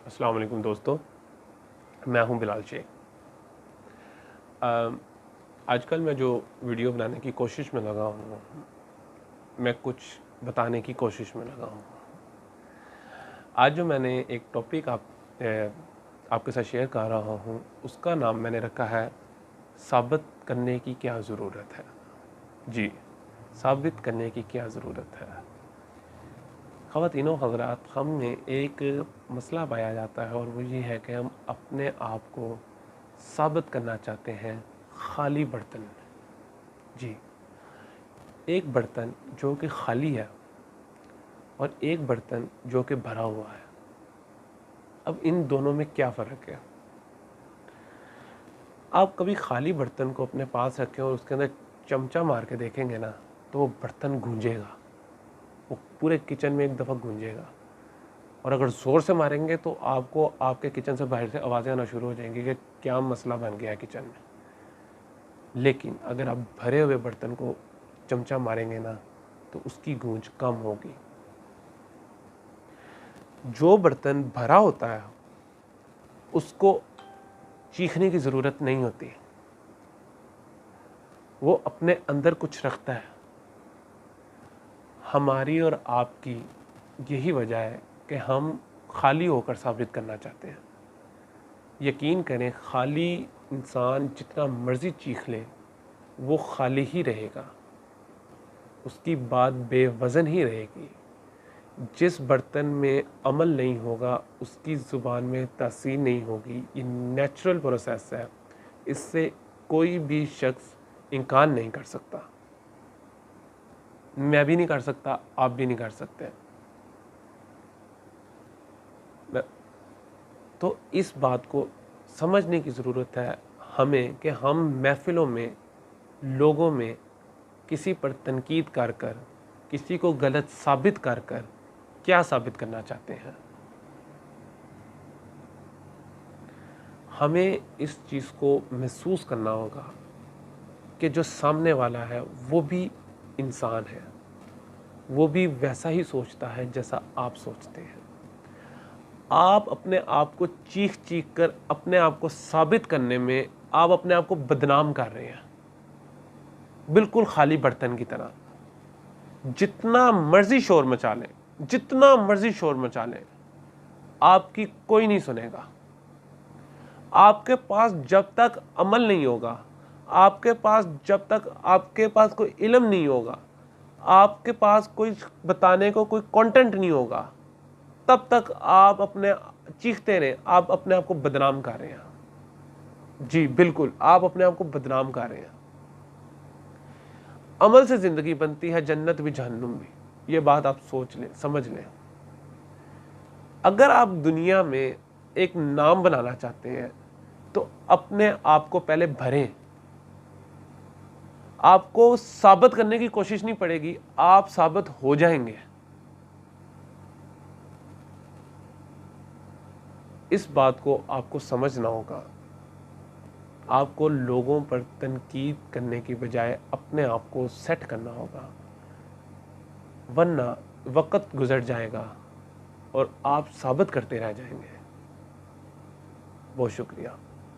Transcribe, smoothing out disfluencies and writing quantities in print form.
अस्सलाम वालेकुम दोस्तों, मैं हूं बिलाल शेख। आजकल मैं जो वीडियो बनाने की कोशिश में लगा हूं, मैं कुछ बताने की कोशिश में लगा हूं। आज जो मैंने एक टॉपिक आपके साथ शेयर कर रहा हूं, उसका नाम मैंने रखा है साबित करने की क्या ज़रूरत है। जी, साबित करने की क्या ज़रूरत है। ख़वातीनो हज़रात, हम में एक मसला पाया जाता है और वो ये है कि हम अपने आप को साबित करना चाहते हैं खाली बर्तन में। जी, एक बर्तन जो कि खाली है और एक बर्तन जो कि भरा हुआ है। अब इन दोनों में क्या फ़र्क है? आप कभी खाली बर्तन को अपने पास रखें और उसके अंदर चमचा मार के देखेंगे ना, तो वो बर्तन गूंजेगा, वो पूरे किचन में एक दफ़ा गूंजेगा। और अगर ज़ोर से मारेंगे तो आपको आपके किचन से बाहर से आवाज़ें आना शुरू हो जाएंगी कि क्या मसला बन गया है किचन में। लेकिन अगर आप भरे हुए बर्तन को चमचा मारेंगे ना, तो उसकी गूंज कम होगी। जो बर्तन भरा होता है उसको चीखने की ज़रूरत नहीं होती, वो अपने अंदर कुछ रखता है। हमारी और आपकी यही वजह है कि हम खाली होकर साबित करना चाहते हैं। यकीन करें, खाली इंसान जितना मर्ज़ी चीख ले, वो खाली ही रहेगा, उसकी बात बेवज़न ही रहेगी। जिस बर्तन में अमल नहीं होगा, उसकी ज़ुबान में तासीर नहीं होगी। ये नेचुरल प्रोसेस है, इससे कोई भी शख्स इनकार नहीं कर सकता। मैं भी नहीं कर सकता, आप भी नहीं कर सकते। तो इस बात को समझने की ज़रूरत है हमें कि हम महफ़िलों में, लोगों में किसी पर तनकीद कर कर, किसी को गलत साबित कर कर क्या साबित करना चाहते हैं। हमें इस चीज़ को महसूस करना होगा कि जो सामने वाला है वो भी इंसान है, वो भी वैसा ही सोचता है जैसा आप सोचते हैं। आप अपने आप को चीख चीख कर अपने आप को साबित करने में आप अपने आप को बदनाम कर रहे हैं, बिल्कुल खाली बर्तन की तरह। जितना मर्जी शोर मचा लें, जितना मर्जी शोर मचा लें, आपकी कोई नहीं सुनेगा। आपके पास जब तक अमल नहीं होगा, आपके पास जब तक आपके पास कोई इल्म नहीं होगा, आपके पास कोई बताने को कोई कंटेंट नहीं होगा, तब तक आप अपने चीखते रहे, आप अपने आप को बदनाम कर रहे हैं। जी बिल्कुल, आप अपने आप को बदनाम कर रहे हैं। अमल से ज़िंदगी बनती है, जन्नत भी जहन्नुम भी। ये बात आप सोच लें, समझ लें। अगर आप दुनिया में एक नाम बनाना चाहते हैं तो अपने आप को पहले भरें। आपको साबित करने की कोशिश नहीं पड़ेगी, आप साबित हो जाएंगे। इस बात को आपको समझना होगा। आपको लोगों पर तनकीद करने की बजाय अपने आप को सेट करना होगा, वरना वक्त गुजर जाएगा और आप साबित करते रह जाएंगे। बहुत शुक्रिया।